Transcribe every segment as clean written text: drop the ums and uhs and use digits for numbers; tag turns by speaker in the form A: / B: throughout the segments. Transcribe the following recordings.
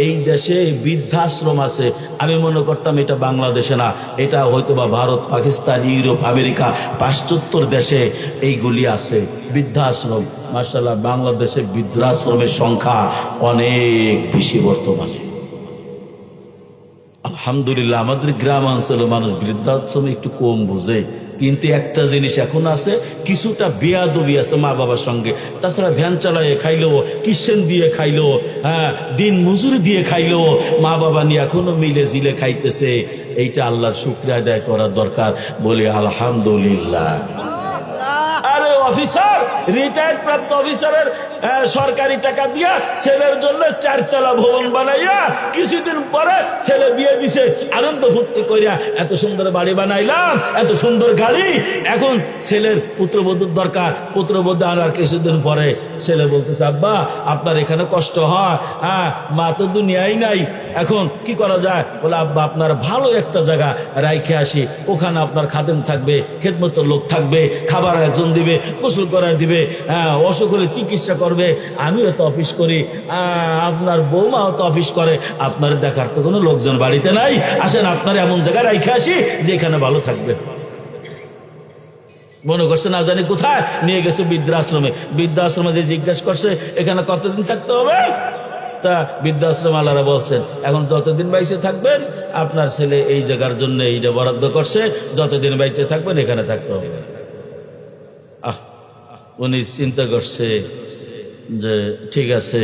A: এই দেশে বৃদ্ধাশ্রম আছে। আমি মনে করতাম এটা বাংলাদেশে না, এটা হয়তো বা ভারত, পাকিস্তান, ইউরোপ, আমেরিকা, পাশ্চাত্যর দেশে এইগুলি আছে বৃদ্ধাশ্রম। মাশাআল্লাহ, বাংলাদেশে বৃদ্ধাশ্রমের সংখ্যা অনেক বেশি বর্তমানে। আলহামদুলিল্লাহ, আমাদের গ্রাম অঞ্চলের মানুষ বৃদ্ধাশ্রমে একটু কম বোঝে, কিন্তু একটা জিনিস এখন আছে, কিছুটা বেয়াদবি আছে মা বাবার সঙ্গে। তাছাড়া ভ্যান চালায় খাইলেও, কিষেন দিয়ে খাইলেও, হ্যাঁ, দিন মজুরি দিয়ে খাইলেও মা বাবা নিয়ে এখনো মিলে জিলে খাইতেছে। এইটা আল্লাহর শুকরিয়া আদায় করার দরকার, বলি আলহামদুলিল্লাহ। আরে অফিসার, রিটায়ার্ড প্রাপ্ত অফিসারের সরকারি টাকা দিয়া ছেলের জন্য 4 তলা ভবন বানাইয়া কিছুদিন পরে ছেলে বিয়ে দিছে, আনন্দ ফুর্তি করিয়া এত সুন্দর বাড়ি বানাইলাম, এত সুন্দর গাড়ি। এখন ছেলের পুত্রবধূর দরকার, পুত্রবধূ আনার কিছুদিন পরে ছেলে বলতেছে, আব্বা আপনার এখানে কষ্ট হয়, হ্যাঁ, মা তো দুনিয়াই নাই, এখন কি করা যায়? বলে, আব্বা আপনার ভালো একটা জায়গা রাইখে আসি, ওখানে আপনার খাদেম থাকবে, খেদমতের লোক থাকবে, খাবার একজন দিবে, গোসল করা দিবে, হ্যাঁ, অসুখ হলে চিকিৎসা করবে। আমিও তো অফিস করি, আপনার বৌমাও তো অফিস করে, আপনার দেখার তো কোনো লোকজন বাড়িতে নাই, আসেন আপনার এমন জায়গায় রাইখে আসি যেখানে ভালো থাকবে। মনে করছে না জানি কোথায় নিয়ে গেছে বৃদ্ধাশ্রমে। বৃদ্ধাশ্রমে যে জিজ্ঞাসা করছে এখানে কতদিন থাকতে হবে, তা বৃদ্ধাশ্রম আল্লাহরা বলছেন, এখন যতদিন বাইসে থাকবেন আপনার ছেলে এই জায়গার জন্য এইটা বরাদ্দ করছে, যতদিন বাইসে থাকবেন এখানে থাকতে হবে। উনি চিন্তা করছে যে ঠিক আছে,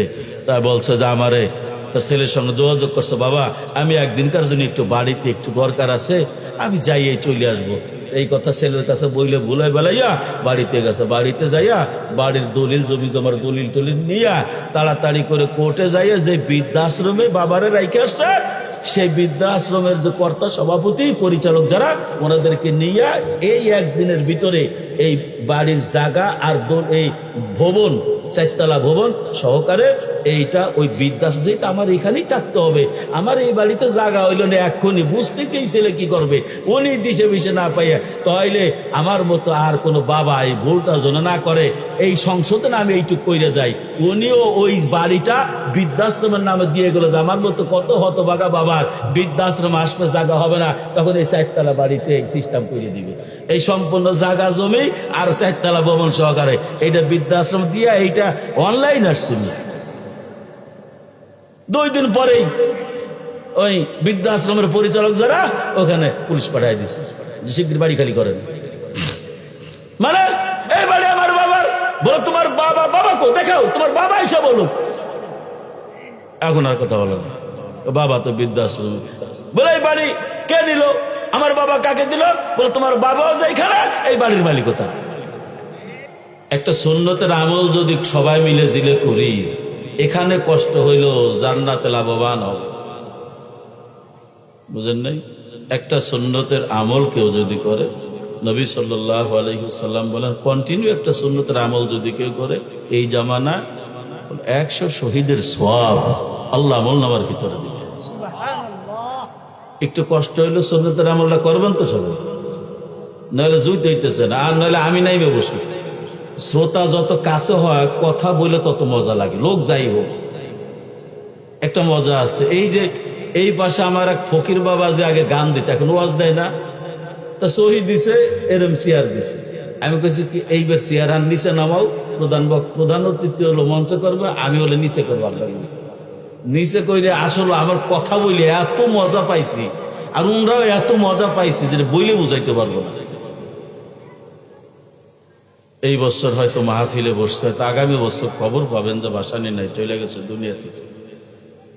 A: তা বলছে যে আমারে, তা ছেলের সঙ্গে যোগাযোগ করছে, বাবা আমি একদিনকার জন্য একটু বাড়িতে একটু দরকার আছে, আমি যাই এই চলে আসবো। এই কথা ছেলের কাছে বইলে ভুলাই বেলাইয়া বাড়িতে গেছে। বাড়িতে যাইয়া বাড়ির দলিল জমি জমার দলিল টলিল নিয়া তাড়াতাড়ি করে কোর্টে যাইয়া যে বৃদ্ধাশ্রমে বাবারে রাইখে আসছে, সেই বৃদ্ধাশ্রমের যে কর্তা, সভাপতি, পরিচালক যারা, ওনাদেরকে নিয়ে এই একদিনের ভিতরে এই বাড়ির জায়গা আর এই ভবন, 4 তলা ভবন সহকারে এইটা ওই বৃদ্ধাশ্রম, যেটা আমার এখানেই থাকতে হবে, আমার এই বাড়িতে জায়গা হইল না, এক্ষুনি বুঝতে চাই ছেলে কি করবে। উনি দিশে বিষে না পাইয়া, তাইলে আমার মতো আর কোনো বাবা এই ভুলটা যেন না করে, এই সংশোধন আমি এইটুক কইরে যাই। উনিও ওই বাড়িটা বৃদ্ধাশ্রমের নামে দিয়ে গেল, যে আমার মতো কত হতভাগা বাবার বৃদ্ধাশ্রম আসবে, জায়গা হবে না, তখন এই 4 তলা বাড়িতে এই সিস্টেম করে দিবে। এই সম্পূর্ণ জায়গা জমি আর 4 তলা ভবন সহকারে এইটা বৃদ্ধাশ্রম দিয়া এইটা অনলাইন আসছে। 2 দিন পরেই ওই বৃদ্ধাশ্রমের পরিচালক যারা, ওখানে পুলিশ পাঠাই দিছে যে শীঘ্র বাড়ি খালি করেন। মানে এই বাড়ি আমার বাবার, বলো তোমার বাবা, বাবা কো দেখাও, তোমার বাবা এসে বলো। এখন আর কথা বলো না, বাবা তো বৃদ্ধাশ্রম। বলে এই বাড়ি কে দিল, আমার বাবা কাকে দিল? বলে তোমার বাবাও যেখানে, এই বাড়ির মালিকতা। একটা সুন্নতের আমল যদি সবাই মিলে জিলে করি, এখানে কষ্ট হইল, জান্নাতে লাভবান হবে। বুঝেন নাই? একটা সুন্নতের আমল কেউ যদি করে, নবী সাল্লাল্লাহু আলাইহি ওয়াসাল্লাম বলেন, কন্টিনিউ একটা সুন্নতের আমল যদি কেউ করে, এই জামানা 100 শহীদের সওয়াব আল্লাহ আমলনামার ভিতরে দিবে। একটু কষ্ট হইলো, সুন্নতের আমলটা করবেন তো সবাই, নইলে জুইতে হইতেছে না, আর নইলে আমি নাইবে বসি। শ্রোতা যত কাছে হয় কথা বলে তত মজা লাগে, লোক যাই হোক একটা মজা আছে। এই যে এই পাশে আমার এক ফকির বাবা যে আগে গান দিত, এখন ওয়াজ দেয় না, তা শহীদ দিছে, এরম চেয়ার দিছে। আমি কইছি কি এইবার চেয়ার আর নিচে নামাও, প্রধান অতিথি হলো মঞ্চে করবে, আমি হলে নিচে করবো। আল্লাহ নিচে কইলে আসলে আমার কথা বলে এত মজা পাইছি, আর ওনরাও এত মজা পাইছি যে বইলে বুঝাইতে পারবো না। এই বছর হয়তো মাহফিলে বসছে, হয়তো আগামী বছর খবর পাবেন যে বাসানি নাই, চলে গেছে দুনিয়া থেকে।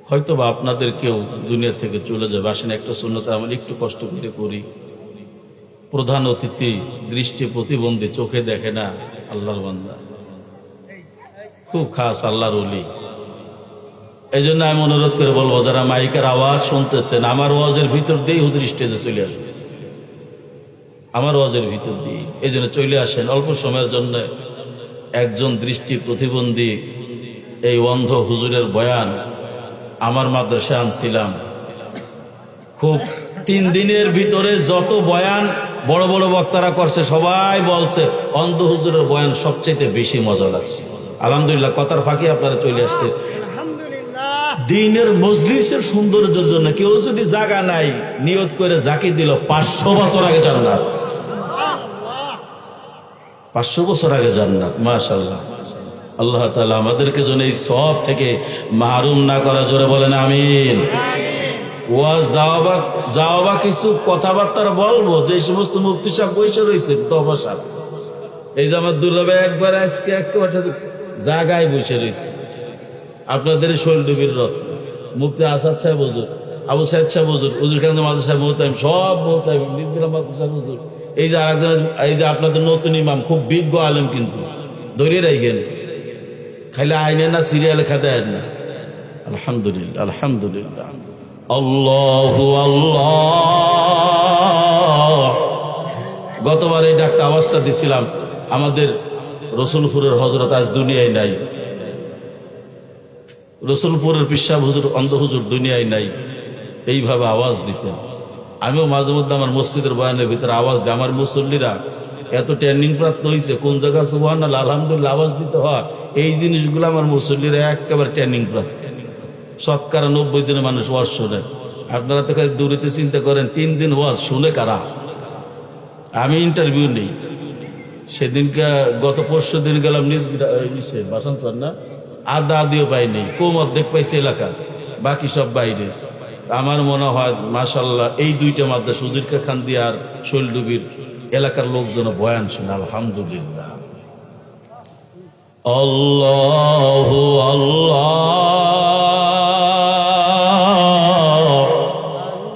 A: হয়তো বা আপনাদের কেউ দুনিয়া থেকে চলে যাবে, আসেন একটা সুন্নতের আমল একটু কষ্ট করে করি। প্রধান অতিথি দৃষ্টি প্রতিবন্ধী, চোখে দেখে না, আল্লাহর বান্দা, খুব খাস আল্লাহর ওলি। এই জন্য আমি অনুরোধ করে বলবো, যারা মাইকের আওয়াজ শুনতেছেন, আমার ওয়াজের ভিতর দিয়েই হুজুর স্টেজে চলে আসবে, আমার ওয়াজের ভিতর দিয়ে। এই জন্য চলে আসেন অল্প সময়ের জন্য। একজন দৃষ্টি প্রতিবন্ধী এই অন্ধ হুজুরের বয়ান আমার মাদ্রাসায় আনছিলাম, খুব 3 দিনের ভিতরে যত বয়ান বড় বড় বক্তারা করছে, সবাই বলছে অন্ধ হুজুরের বয়ান সবচেয়ে বেশি মজা লাগছে। আলহামদুলিল্লাহ, কথার ফাঁকে আপনারা চলে আসছে। দিনের মজলিসের সৌন্দর্যের জন্য কেউ যদি জায়গা নাই নিয়ত করে জাকি দিল 500 বছর আগে জান্নাত, 500 বছর আগে জান্নাত। মাশাআল্লাহ, আল্লাহ তাআলা আমাদেরকে যেন এই সব থেকে মাহরুম না করা, জোরে বলেন আমিন। ওয়াজ যাওয়া কিছু কথাবার্তা বলবো, যে সমস্ত মুফতি সাহেব বসে রয়েছে তবাসার, এই যে আমার দুর্লভে একবার আজকে একেবারে জায়গায় বসে রয়েছে, আপনাদের শৈলডুবির রথ মুফতি আসাদ সাহেব হুজুর, আবু সাইদ সাহেব হুজুর, হুজুর কান্দ মাদ্রাসা সাহেব মোহতামিম, সব মোহতামিম, নিজেরা মাদ্রাসা হুজুর, এই যে আরেকজন, এই যে আপনাদের নতুন ইমাম, খুব বিজ্ঞ আলেম, কিন্তু ধরে রাখেন, খাইলে আইনে না সিরিয়ালে খাদেন না। আলহামদুলিল্লাহ, আলহামদুলিল্লাহ, আল্লাহু আল্লাহ। গতবার এই ডাকটা আওয়াজটা দিছিলাম, আমাদের রসুলপুরের হজরত আজ দুনিয়ায় নাই, রসুলপুরের পিসাব হুজুর, অন্ধ হুজুর দুনিয়ায় নাই, এইভাবে আওয়াজ দিতেন। আমিও মাঝে মধ্যে আমার মসজিদের বয়ানের ভিতরে আওয়াজ দিই। আমার মুসল্লিরা এত ট্রেনিং প্রাপ্ত হয়েছে, কোন জায়গায় সুবহানাল্লাহ আলহামদুলিল্লাহ আওয়াজ দিতে হয়, এই জিনিসগুলো আমার মুসল্লিরা একেবারে ট্রেনিং প্রাপ্ত। শতকরা 90 জনের মানুষ ওয়াজ শোনে। আপনারা তো খালি দূরেতে চিন্তা করেন, 3 দিন ওয়াজ শুনে কারা? আমি ইন্টারভিউ নেই। সেদিনকে গত 5 দিন গেলাম নিজ বাসানচর না, আদা আদিও পাই নেই, কম অর্ধেক পাইছে এলাকা, বাকি সব বাইরে। আমার মনে হয় মাশাআল্লাহ এই 2টা মাদ্রাসা সুজিরকা খান্দি আর শৈলডুবির এলাকার লোকজন বয়ান শুনে, আলহামদুলিল্লাহ। আল্লাহু আল্লাহ।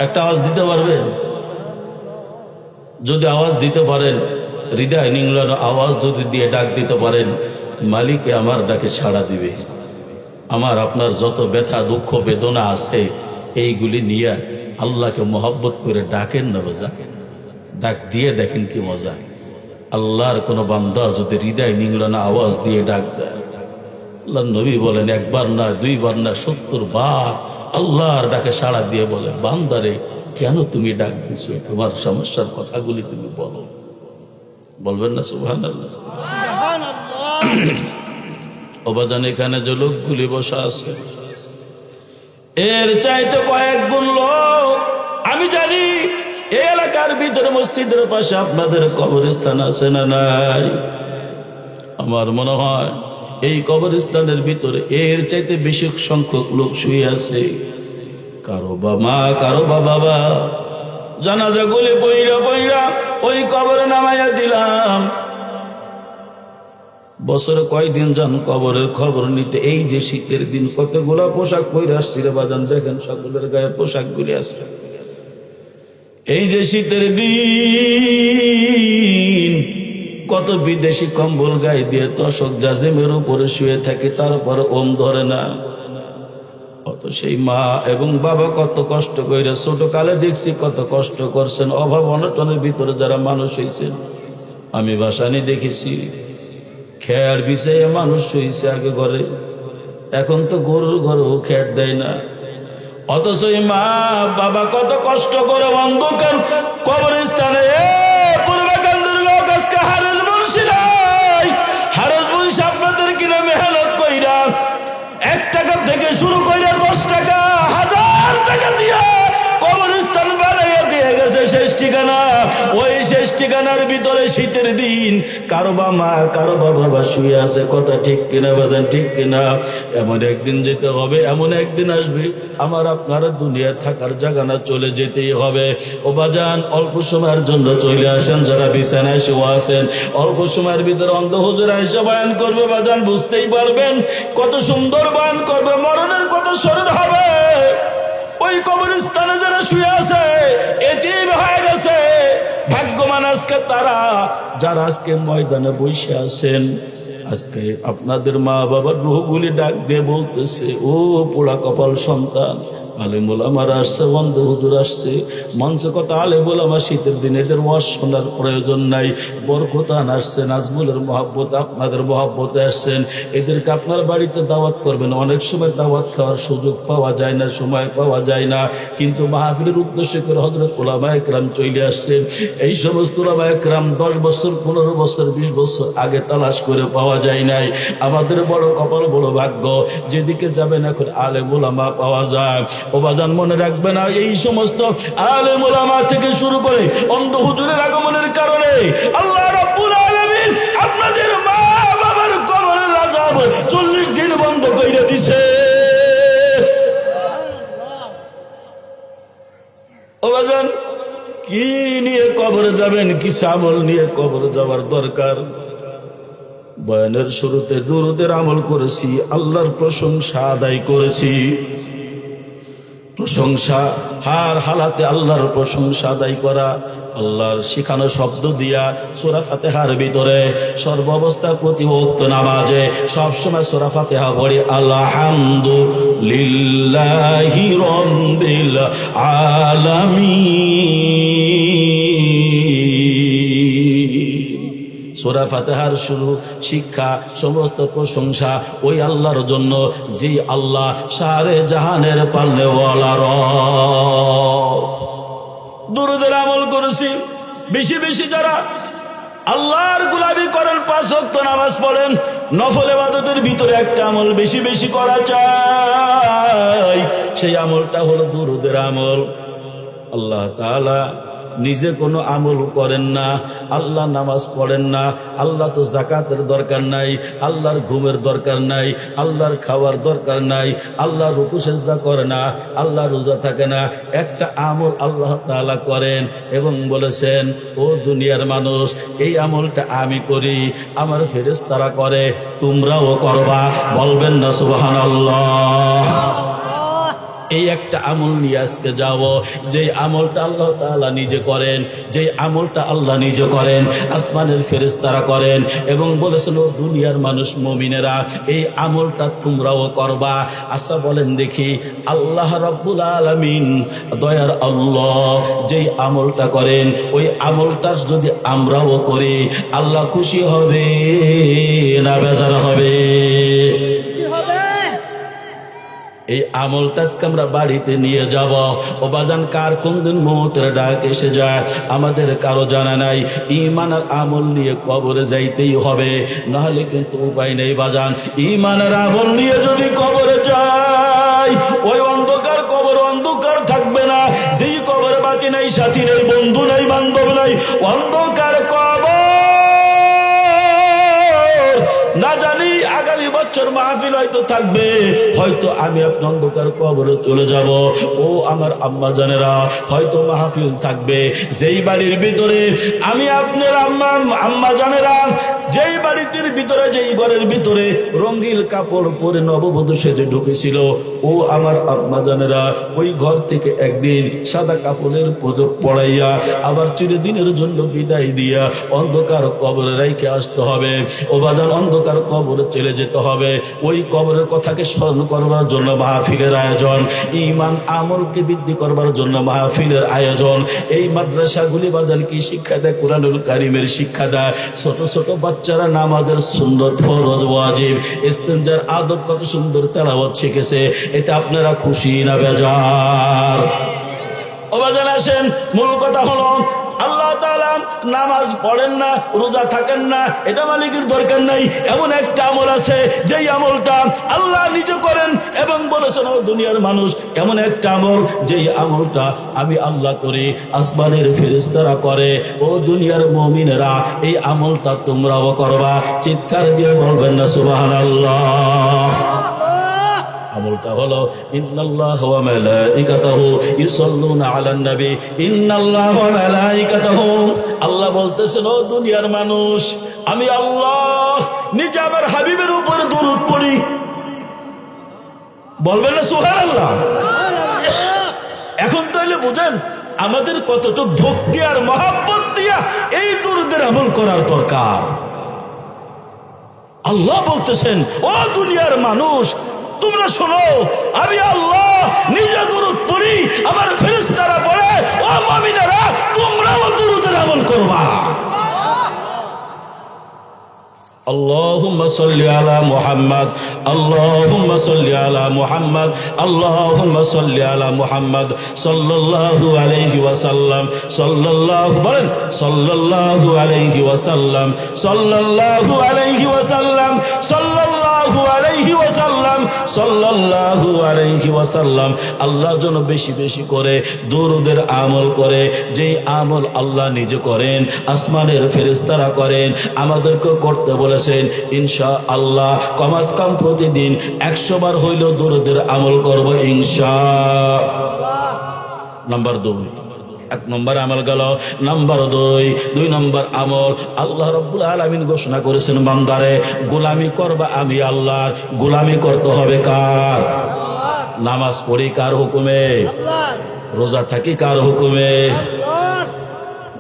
A: একটা আওয়াজ দিতে পারবেন? যদি আওয়াজ দিতে পারেন, হৃদয় নিংড়ানো আওয়াজ যদি দিয়ে ডাক দিতে পারেন, মালিকে আমার ডাকে সাড়া দিবে। আমার আপনার যত ব্যথা দুঃখ বেদনা আছে, এইগুলি নিয়ে আল্লাহকে মহব্বত করে ডাকেন না বোঝা, ডাক দিয়ে দেখেন কি মজা। আল্লাহর কোনো বান্দা যদি হৃদয় নিংড়ানো আওয়াজ দিয়ে ডাক দেয়, আল্লাহ নবী বলেন 1 বার না 2 বার না 70 বার আল্লাহর ডাকে সাড়া দিয়ে বলে, বান্দারে কেন তুমি ডাক দিছো, তোমার সমস্যার কথাগুলি তুমি বলো। বলবেন না সুবহানাল্লাহ? অবাজান এখানে যে লোকগুলি বসা আছে, এর চাইতে কয়েক গুণ লোক আমি জানি এই এলাকার ভিতরে মসজিদের পাশে আপনাদের কবরস্থান আছে না নাই? আমার মনে হয় এই কবরস্থানের ভিতরে এর চাইতে বেশি সংখ্যক লোক শুয়ে আছে। কারো বা মা, কারো বা বাবা জানাজাগুলি বইরা বইরা ওই কবরে নামাইয়া দিলাম। বছরে কয়দিন যান কবরের খবর নিতে? এই যে শীতের দিন কতগুলা পোশাক পরে আসছি রে বাজান, দেখেন সকলের গায়ে পোশাকগুলি আছে। এই যে শীতের দিন কত বিদেশি কম্বল গায়ে দিয়ে তশক জাজিমের উপরে শুয়ে থাকে, তারপর ওম ধরে না। অত সেই মা এবং বাবা কত কষ্ট করে, ছোট কালে দেখছি কত কষ্ট করছেন, অভাব অনটনের ভিতরে যারা মানুষ হয়েছেন। আমি বাসানি দেখেছি খেয়ার বিছাইয়া মানুষ হয়েছে আগে ঘরে, এখন তো গরুর ঘরেও খেয়ার দেয় না। অথচ মা বাবা কত কষ্ট করে অন্ধকার কবরস্থানে পূর্বাকান্দের লোক আজকে হারেস বলছি নাই, হারেস বলছি আপনাদের কিনা মেহনত কইরা 1 টাকা থেকে শুরু করে 10 টাকা 1000 টাকা দিয়ে কবরস্থান বানাইয়া দিয়ে গেছে শেষ ঠিকানা। ওই শেষ ঠিকানার ভিতরে শীতের দিন কারো বা মা কারো বাবা শুয়ে আছে। কথা ঠিক কিনা বাজান, ঠিক কিনা? এমন একদিন যেতে হবে, এমন একদিন আসবে আমার আপনারা দুনিয়া থাকার জায়গা না, চলে যেতেই হবে। ও বাজান অল্প সময়ের জন্য চলে আসেন, যারা বিছানায় শুয়ে আছেন অল্প সময়ের ভিতরে অন্ধ হুজুর এসে বয়ান করবে, বাজান বুঝতেই পারবেন কত সুন্দর বয়ান করবে, মরণের কত স্মরণ হবে। ওই কবরস্থানে যারা শুয়ে আছে এতিম হয়ে গেছে, ভাগ্যবান আজকে তারা যারা আজকে ময়দানে বসে আছেন। আজকে আপনাদের মা বাবার রূহগুলি ডাক দিয়ে বলতেছে, ও পোড়া কপাল সন্তান, আলেম ওলামারা আসছে, বন্ধ হুজুর আসছে, মঞ্চে কত আলেম ওলামা, শীতের দিন এদের ওয়াজ শোনার প্রয়োজন নাই। বরকতান আসছে, নাজমুলের মহব্বত, আপনাদের মহব্বতে আসছেন, এদেরকে আপনার বাড়িতে দাওয়াত করবেন। অনেক সময় দাওয়াত খাওয়ার সুযোগ পাওয়া যায় না, সময় পাওয়া যায় না, কিন্তু মাহফিলের উদ্দেশ্য করে হযরত উলামা একরাম চলে আসছেন। এই সমস্ত উলামা একরাম 10 বছর 15 বছর 20 বছর আগে তালাশ করে পাওয়া যায় নাই। আমাদের বড় কপাল, বড় ভাগ্য, যেদিকে যাবেন এখন আলেম ওলামা পাওয়া যায়। ও বাজান মনে রাখবে না, এই সমস্ত আলেম ওলামা থেকে শুরু করে অন্ধ হুজুরের আগমনের কারণে আল্লাহ রাব্বুল আলামিন আপনাদের মা বাবার কবরের আযাব 40 দিন বন্ধ কইরা দিছে। ও বাজান, কি নিয়ে কবরে যাবেন, কি আমল নিয়ে কবরে যাওয়ার দরকার? বয়ানের শুরুতে দুরূদের আমল করেছি, আল্লাহর প্রশংসা আদায় করেছি। প্রশংসা হার হালাতে আল্লাহর প্রশংসা আদায় করা, আল্লাহর শিখানো শব্দ দিয়া সূরা ফাতিহার ভিতরে সর্বাবস্থা প্রতি ওয়াক্ত নামাজে সবসময় সূরা ফাতিহা পড়ি, আলহামদুলিল্লাহি রাব্বিল আলামিন। সূরা ফাতিহার শুরু শিক্ষা, সমস্ত প্রশংসা ওই আল্লাহর জন্য, যে আল্লাহ সারে জাহানের পালনেওয়ালা রব। দুরূদের আমল করেছি বেশি বেশি। যারা আল্লাহর গোলামি করেন, 5 ওয়াক্ত নামাজ পড়েন, নফল ইবাদতের ভিতরে একটা আমল বেশি বেশি করা চাই, সেই আমলটা হলো দুরূদের আমল। আল্লাহ তাআলা নিজে কোনো আমল করেন না, আল্লাহ নামাজ পড়েন না, আল্লাহ তো যাকাতের দরকার নাই, আল্লাহর ঘুমের দরকার নাই, আল্লাহর খাওয়ার দরকার নাই, আল্লাহ রুকু সেজদা করে না, আল্লাহ রোজা থাকে না। একটা আমল আল্লাহ তাআলা করেন এবং বলেছেন, ও দুনিয়ার মানুষ, এই আমলটা আমি করি, আমার ফেরেশতারা করে, তোমরাও করবা। বলবেন না সুবহানাল্লাহ? এই একটা আমল নিয়ে আজকে যাব, যে আমলটা আল্লাহ তাআলা নিজে করেন, যে আমলটা আল্লাহ নিজে করেন, আসমানের ফেরেশতারা করেন এবং বলেছেন, ও দুনিয়ার মানুষ মুমিনেরা, এই আমলটা তোমরাও করবা। আচ্ছা বলেন দেখি, আল্লাহ রাব্বুল আলামিন দয়ার আল্লাহ যেই আমলটা করেন, ওই আমলটা যদি আমরাও করি, আল্লাহ খুশি হবে না বেজার হবে? এই আমলটা আজকে আমরা বাড়িতে নিয়ে যাব। ও বাজান, কার কোন দিন মৌতের ডাক এসে যায় আমাদের কারো জানা নাই। ঈমান আর আমল নিয়ে কবরে যাইতেই হবে, নাহলে কিন্তু উপায় নেই বাজান। ঈমান আর আমল নিয়ে যদি কবরে যাই, ওই অন্ধকার কবর অন্ধকার থাকবে না। যেই কবরে বাতি নাই, সাথী নেই, বন্ধু নাই, বান্ধব নাই, অন্ধকার কবর। না জানি আগামী বছর মাহফিল হয়তো থাকবে, হয়তো আমি আপনি অন্ধকার কবরে চলে যাব। ও আমার আম্মা জানেরা, হয়তো মাহফিল থাকবে যেই বাড়ির ভিতরে আমি আপনার আম্মা জানেরা, যেই বাড়িটির ভিতরে, যেই ঘরের ভিতরে রঙিন কাপড় পরে নববধূ সেজে ঢুকেছিল, ও আমার আম্মা জানেরা, ওই ঘর থেকে একদিন সাদা কাপড়ের পড়াইয়া আবার চিরদিনের জন্য বিদায় দিয়া অন্ধকার কবরে রাইখে আসতে হবে। ও বাজান, অন্ধকার কবরে চলে যেতে হবে। ওই কবরের কথাকে স্মরণ করবার জন্য মাহফিলের আয়োজন, ঈমান আমলকে বৃদ্ধি করবার জন্য মাহফিলের আয়োজন। এই মাদ্রাসাগুলি বাজান কি শিক্ষা দেয়? কুরআনুল কারীমের শিক্ষা দেয়। ছোট ছোট বাচ্চারা নামাজের সুন্দর ফরজ ওয়াজিব ইস্তেনজার আদব কত সুন্দর তেলাওয়াত শিখেছে। এতে আপনারা খুশি না বেজার? ও বাজান আসেন, মূল কথা হলো আল্লাহ তাআলা নামাজ পড়েন না, রোজা থাকেন না, এটা মালিকের দরকার নাই। এমন একটা আমল আছে, যেই আমলটা আল্লাহ নিজে করেন এবং বলেছেন, ও দুনিয়ার মানুষ, এমন একটা আমল, যেই আমলটা আমি আল্লাহ করি, আসমানের ফেরেশতারা করে। ও দুনিয়ার মুমিনেরা, এই আমলটা তোমরাও করবা। চিৎকার দিয়ে বলবেন না সুবহানাল্লাহ? আমলটা হলো, ইন্নাল্লাহা ওয়া মালাইকাতাহু ইউসাল্লুনা আলান নবী, ইন্নাল্লাহা ওয়া মালাইকাতাহু। আল্লাহ বলতেছেন, ও দুনিয়ার মানুষ, আমি আল্লাহ নিজে আমার হাবিবের উপর দরুদ পড়ি। বলবেন না সুবহানাল্লাহ? এখন তাহলে বুঝেন আমাদের কতটুকু ভক্তি আর মহব্বত দিয়া এই দরুদের আমল করার দরকার। আল্লাহ বলতেছেন, ও দুনিয়ার মানুষ, তোমরা শোনো, আমি আল্লাহ নিজে দরুদ সাল্লি আলা মুহাম্মদ, আল্লাহুম্মা সাল্লি আলা মুহাম্মদ, আল্লাহুম্মা সাল্লি আলা মুহাম্মদ সাল্লাল্লাহু আলাইহি ওয়াসাল্লাম, সাল্লাল্লাহু বলেন সাল্লাল্লাহু আলাইহি ওয়াসাল্লাম, সাল্লাল্লাহু আলাইহি ওয়াসাল্লাম, সাল্লাল্লাহু আলাইহি ওয়াসাল্লাম, সাল্লাল্লাহু আলাইহি ওয়াসাল্লাম। আল্লাহর জন্য বেশি বেশি করে দরুদের আমল করে, যেই আমল আল্লাহ নিজে করেন, আসমানের ফেরেশতারা করেন, আমাদেরকে করতে বলেছেন। ইনশাআল্লাহ কমাস কম প্রতিদিন 100 বার হইল দরুদের আমল করব ইনশাআল্লাহ। নাম্বার 2, 1 নম্বর আমল গেল। নাম্বার 2 নম্বর আমল, আল্লাহ রাব্বুল আলামিন ঘোষণা করেছেন বান্দারে গোলামি করবা আমি আল্লাহর। গোলামি করতে হবে কার? নামাজ পড়ি কার হুকুমে? রোজা থাকি কার হুকুমে?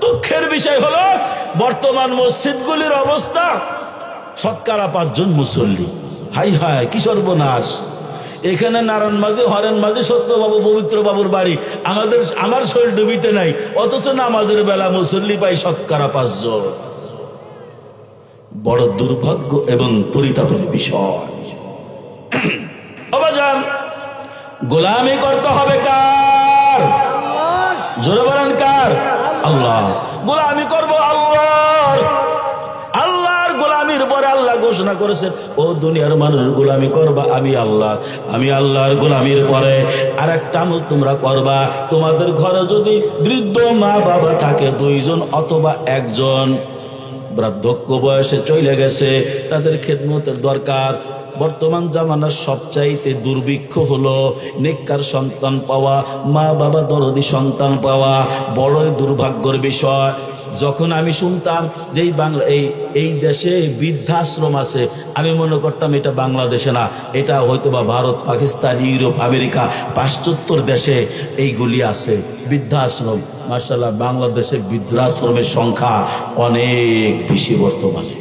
A: দুঃখের বিষয় হলো বর্তমান মসজিদগুলির অবস্থা, শতকরা 5 জন মুসল্লি। হাই হাই কি সর্বনাশ! এখানে নারায়ণ মাঝে হরেন মাঝে সত্যবাবু পবিত্র বাবুর বাড়ি, আমার শরীর ডুবিতে নাই, অথচ নামাজের বেলা মুসল্লি পাই শতকরা 5 জন। বড় দুর্ভাগ্য এবং পরিতাপের বিষয়। অবাজান, গোলামি করতে হবে কার? জোরে বলেন কার? আল্লাহ। গোলামি করব আল্লাহর। আল্লাহর গোলামির পরে আল্লাহ ঘোষণা করেছেন ও দুনিয়ার মানুষ গোলামি করবা আমি আল্লাহ। আমি আল্লাহর গোলামির পরে আর একটা আমল তোমরা করবা। তোমাদের ঘরে যদি বৃদ্ধ মা বাবা থাকে 2 জন অথবা 1 জন, বার্ধক্য বয়সে চলে গেছে, তাদের খেদমতের দরকার। বর্তমান জামানার সবচাইতে দুর্ভিক্ষ হলো নেককার সন্তান পাওয়া, মা বাবা দরদি সন্তান পাওয়া বড়ই দুর্ভাগ্যের বিষয়। যখন আমি শুনতাম যে এই দেশে বৃদ্ধাশ্রম আছে, আমি মনে করতাম এটা বাংলাদেশে না, এটা হয়তো বা ভারত, পাকিস্তান, ইউরোপ, আমেরিকা, পাশ্চাত্যর দেশে এইগুলি আছে বৃদ্ধাশ্রম। মাশাআল্লাহ, বাংলাদেশে বৃদ্ধাশ্রমের সংখ্যা অনেক বেশি বর্তমানে।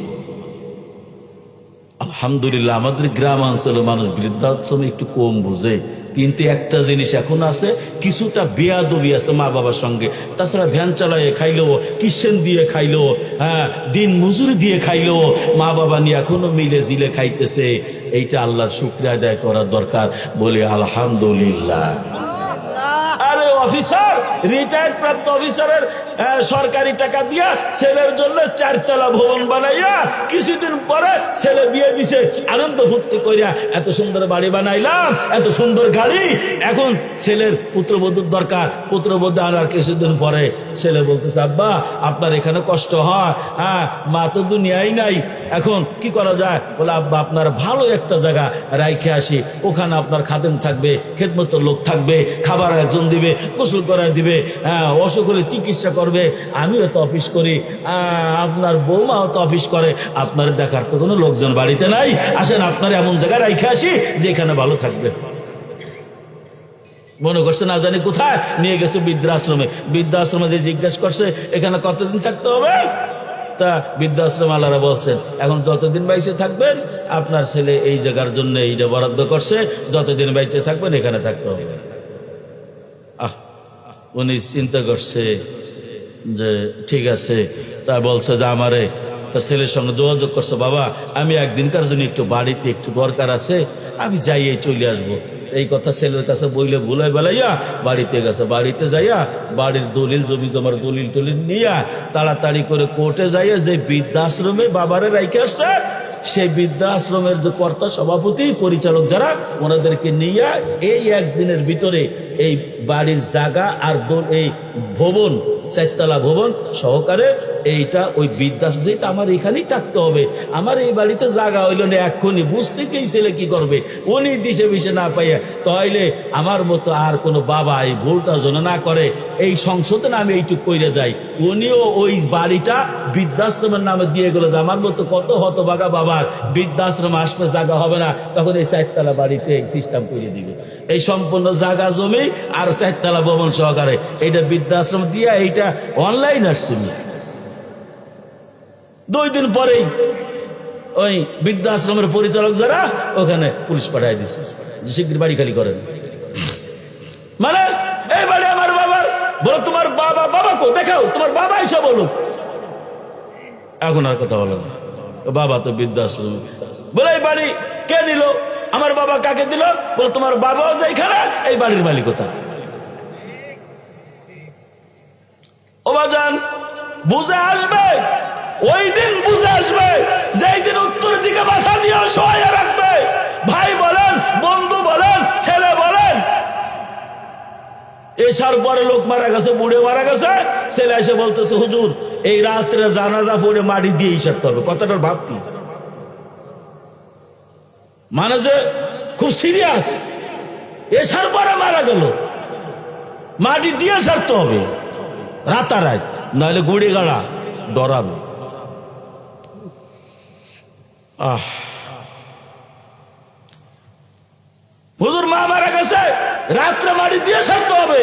A: আলহামদুলিল্লাহ, আমাদের গ্রাম অঞ্চলের মানুষ বৃদ্ধাশ্রমে একটু কম বোঝে, কিন্তু একটা জিনিস এখন আছে, কিছুটা বেয়াদবি আছে মা বাবার সঙ্গে। তাছাড়া ভ্যান চালাইয়ে খাইলেও, কিষেন দিয়ে খাইলেও, দিন মজুরি দিয়ে খাইলেও মা বাবা নিয়ে এখনো মিলে জিলে খাইতেছে। এইটা আল্লাহর শুকরিয়া আদায় করার দরকার, বলে আলহামদুলিল্লাহ। আরে অফিসার, রিটায়ার্ড প্রাপ্ত অফিসারের সরকারি টাকা দিয়া ছেলের জন্য 4 তলা ভবন বানাইয়া কিছুদিন পরে ছেলে বিয়ে দিছে, আনন্দ ফুর্তি করিয়া এত সুন্দর বাড়ি বানাইলাম, এত সুন্দর গাড়ি। এখন ছেলের পুত্রবধূর দরকার, পুত্রবধূ আনার কিছুদিন পরে ছেলে বলতেছে আব্বা আপনার এখানে কষ্ট হয়, মা তো দুনিয়ায় নাই, এখন কি করা যায়? বলে আব্বা আপনার ভালো একটা জায়গা রাইখে আসি, ওখানে আপনার খাদেম থাকবে, খেদমত লোক থাকবে, খাবার একজন দিবে, গোসল করা দিবে, অসুখ হলে চিকিৎসা করবে। আমিও তো অফিস করি, আপনার বৌমাও তো অফিস করে, আপনার দেখার তো কোনো লোকজন বাড়িতে নাই, আসেন আপনার এমন জায়গায় রাইখে আসি যেখানে ভালো থাকবে। মনে করছে না জানি কোথায় নিয়ে গেছে বৃদ্ধাশ্রমে। বৃদ্ধাশ্রমে যে জিজ্ঞেস করছে এখানে কতদিন থাকতে হবে, তা বৃদ্ধাশ্রম আল্লাহরা বলছেন এখন যতদিন বাইচে থাকবেন আপনার ছেলে এই জায়গার জন্য এইটা বরাদ্দ করছে, যতদিন বাইচে থাকবেন এখানে থাকতে হবে। উনি চিন্তা করছে যে ঠিক আছে, তা বলছে যে আমারে, তা ছেলের সঙ্গে যোগাযোগ করছে, বাবা আমি একদিনকার জন্য একটু বাড়িতে একটু দরকার আছে, আমি যাই এই চলে আসবো। এই কথা ছেলের কাছে বইলে ভুলাই বেলাইয়া বাড়িতে গেছে। বাড়িতে যাইয়া বাড়ির দলিল জমি জমার দলিল টলিল নিয়া তাড়াতাড়ি করে কোর্টে যাইয়া যে বৃদ্ধাশ্রমে বাবারে রাইখে আসছে, সেই বৃদ্ধাশ্রমের যে কর্তা, সভাপতি, পরিচালক যারা, ওনাদেরকে নিয়ে এই একদিনের ভিতরে এই বাড়ির জায়গা আর এই ভবন, 4 তলা ভবন সহকারে এইটা ওই বৃদ্ধাশ্রম, যেটা আমার এখানেই থাকতে হবে, আমার এই বাড়িতে জায়গা হইল না, এক্ষুনি বুঝতে চেয়েছিলে কি করবে, উনি দিশে বিষে না পাইয়া, তাইলে আমার মতো আর কোনো বাবা এই ভুলটা যেন না করে, এই সংশোধন আমি এইটুক কইরে যাই। উনিও ওই বাড়িটা বৃদ্ধাশ্রমের নামে দিয়ে গেল, যে আমার মতো কত হতভাগা বাবার বৃদ্ধাশ্রমে আসবে জায়গা হবে না, তখন এই 4 তলা বাড়িতে সিস্টেম করে দিবে। এই সম্পূর্ণ জায়গা জমি আর 4 তলা ভবন সহকারে এইটা বৃদ্ধাশ্রম দিয়া এইটা অনলাইন আসছে। 2 দিন পরেই ওই বৃদ্ধাশ্রমের পরিচালক যারা ওখানে পুলিশ পাঠাই দিচ্ছে যে শীঘ্র বাড়ি খালি করেন। মানে এই বাড়ি আমার বাবার, বলো তোমার বাবা, বাবা কো দেখাও, তোমার বাবা এসে বলো। এখন আর কথা বলো না, বাবা তো বৃদ্ধাশ্রমে। বলে এই বাড়ি কে দিল? আমার বাবা কাকে দিল? বলে তোমার বাবাও যেখানে, এই বাড়ির মালিকতা। ও বাজান, বুঝে আসবে ওই দিন, বুঝে আসবে যেই দিন উত্তর দিকে মাথা দিয়ে সহায় রাখবে। ভাই বলেন, বন্ধু বলেন, ছেলে বলেন, এসার পরে লোক মারা গেছে, বুড়ে মারা গেছে, ছেলে এসে বলতেছে হুজুর এই রাত্রে জানাজা পড়ে মাটি দিয়ে সারতে হবে। কথাটার ভাব কি? মানে যে খুব সিরিয়াস, এসার পরে মারা গেল, মাটি দিয়ে সারতে হবে রাতারাত, নাহলে গুড়ি গাড়া ডরাবে। হুজুর মা মারা গেছে, রাত্রে মাটি দিয়ে সারতে হবে,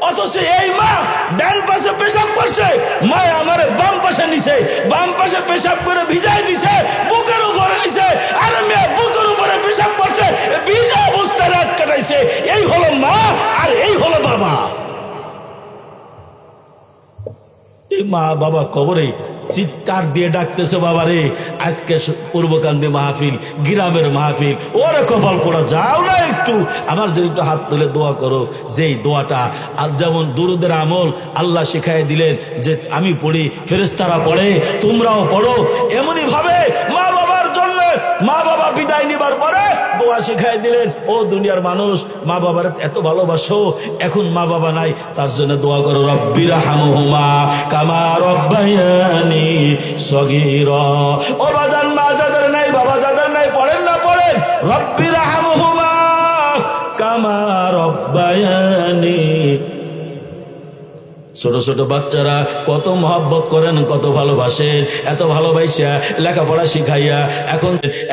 A: অথচ এই মা ডান পাশে পেশাব করছে, মা আমারে বাম পাশে নিছে, বাম পাশে পেশাব করে ভিজাই দিছে, বুকের উপরে নিছে, আর মেয়ে বুকের উপরে পেশাব করছে, ভিজা অবস্থায় রাত কাটাইছে। এই হলো মা আর এই হলো বাবা। এই মা বাবা কবরে চিৎকার দিয়ে ডাকতেছে, বাবা রে আজকে পূর্বকান্দি মাহফিল, গ্রামের মাহফিল, ওরে কপাল পোড়া, যাও না একটু আমার জন্য একটু হাত তুলে দোয়া করো। যেই দোয়াটা আর যেমন দুরুদের আমল আল্লাহ শিখাই দিলেন যে আমি পড়ি, ফেরেশতারা পড়ে, তোমরাও পড়ো, এমনই ভাবে মা বাবার জন্য, মা বাবা বিদায় নিবার পরে দোয়া শিখাই দিলেন। ও দুনিয়ার মানুষ, মা বাবার এত ভালোবাসো, এখন মা বাবা নাই, তার জন্য দোয়া করো, রব্বিরহামহুমা কামা রব্বায়ানি সগীরা। ও বাজান, মা যাদের নাই, বাবা যাদের নাই, পড়েন না পড়েন, রব্বিরহামহুমা কামা রব্বায়ানি। ছোট ছোট বাচ্চারা কত মহব্বত করেন, কত ভালোবাসেন, এত ভালোবাসা লেখাপড়া শিখাইয়া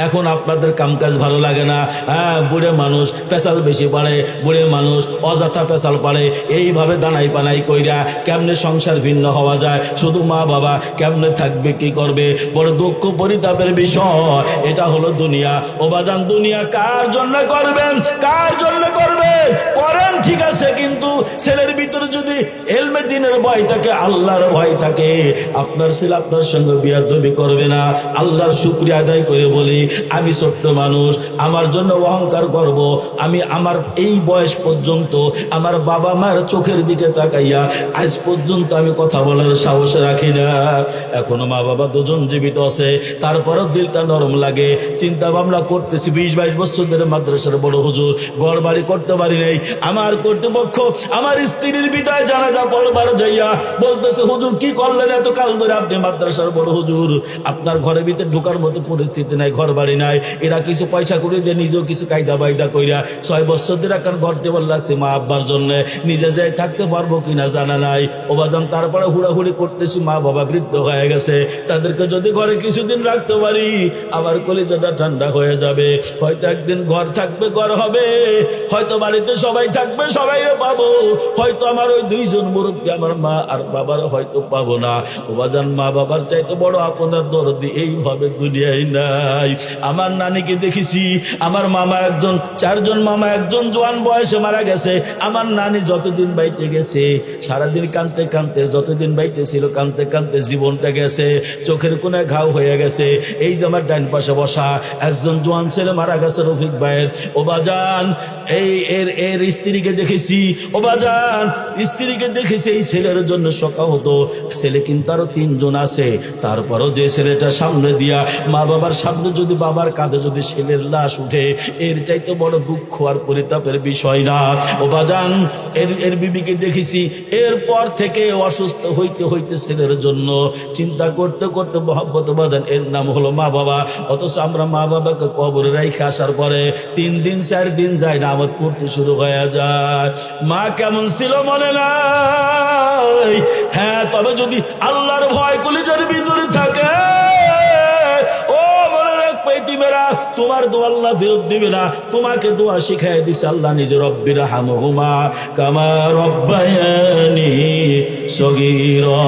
A: এখন আপনাদের কামকাজ ভালো লাগে না। হ্যাঁ, বুড়ে মানুষ পেশাল বেশি পারে, বুড়ে মানুষ অযথা পেশাল পারে, এইভাবে দানাই পানাই কইরা কেমনে সংসার ভিন্ন হওয়া যায়, শুধু মা বাবা কেমনে থাকবে, কি করবে, বড় দুঃখ পরিতাপের বিষয়। এটা হলো দুনিয়া। ও বাজান, দুনিয়া কার জন্য করবেন, কার জন্য করবেন, করেন ঠিক আছে, কিন্তু ছেলের ভিতরে যদি এলমে দিনের ভয় থাকে, আল্লাহর ভয় থাকে, আপনার ছেলে আপনার সঙ্গে বিয়াদবি করবে না। আল্লাহর শুকরিয়া আদায় করে বলি, আমি ছোট্ট মানুষ, আমার জন্য অহংকার করব, আমি আমার এই বয়স পর্যন্ত আমার বাবা মায়ের চোখের দিকে তাকাইয়া আজ পর্যন্ত আমি কথা বলার সাহস রাখি না। এখনো মা বাবা দুজন জীবিত আছে, তারপরও দিলটা নরম লাগে। চিন্তা ভাবনা করতেছি, 20-22 বছর ধরে মাদ্রাসার বড় হুজুর, ঘর বাড়ি করতে পারি নাই। আমার কর্তৃপক্ষ আমার স্ত্রীর বিদায় জানাজা পড়বার যাইয়া বলতেছে, হুজুর কি করলেন এত কাল ধরে, আপনি মাদ্রাসার বড় হুজুর, আপনার ঘরের ভিতরে ঢোকার মতো পরিস্থিতি নাই, ঘর বাড়ি নাই। এরা কিছু পয়সা করে দিয়ে নিজেও কিছু কায়দা বায়দা কইরা 6 বছর ধরে এখন ঘর দেবার লাগছে মা আব্বার জন্য, নিজে যাই থাকতে পারবো কিনা জানা নাই। ও বাজান, তারপরে হুড়াহুড়ি করতেছি, মা বাবা বৃদ্ধ হয়ে গেছে, তাদেরকে যদি ঘরে কিছুদিন রাখতে পারি আমার কলিজাটা ঠান্ডা হয়ে যাবে। হয়তো একদিন ঘর থাকবে, ঘর হবে, হয়তো বাড়িতে সবাই থাকবে, সবাই পাবো, হয়তো আমার ওই 2 জন মুরব্বী আমার মা আর বাবার হয়তো পাবো না। ও বাজান, মা বাবার চাইতে বড় আপনার দরদি এইভাবে দুনিয়ায় নাই। আমার নানিকে দেখেছি, আমার মামা একজন, 4 জন মামা, একজন জোয়ান বয়সে মারা গেছে। আমার নানি যতদিন বাইতে গেছে সারাদিন কাঁদতে কাঁদতে, যতদিন বাইতে ছিল কাঁদতে কাঁদতে জীবনটা গেছে, চোখের কোনায় ঘাও হয়ে গেছে। এই যে আমার ডান পাশে বসা একজন জোয়ান ছেলে মারা গেছে, রফিক ভাইয়ের। ও বাজান, এই এর স্ত্রীকে দেখেছি, ও বাজান স্ত্রীকে দেখেছি, এই ছেলের জন্য শোকা হতো। ছেলে কিন্তু আরো 3 জন আছে, তারপরও যে ছেলেটা সামনে দিয়া, মা বাবার সামনে যদি বাবার কাঁধে যদি ছেলের লাশ উঠে, এর চাইতে বড় দুঃখ আর পরিতাপের বিষয় না। ও বাজান, এর বিবিকে দেখেছি, এরপর থেকে অসুস্থ হইতে হইতে ছেলের জন্য চিন্তা করতে করতে মহব্বত বাজান, এর নাম হলো মা বাবা। অথচ আমরা মা বাবাকে কবরে রেখে আসার পরে 3 দিন 4 দিন যায় না, আমার পড়তে শুরু হয়ে যায়। মা কেমন ছিল মনে নাই? হ্যাঁ, তবে যদি আল্লাহর ভয় কলিজার ভিতরে থাকে, ও মনে রাখবে তিমেরা, তোমার দোয়া আল্লাহ ফেরত দিবে না। তোমাকে দোয়া শিখাই দিছে আল্লাহ নিজে, রব্বিরহামহুমা কামা রব্বায়ানি সগীরা।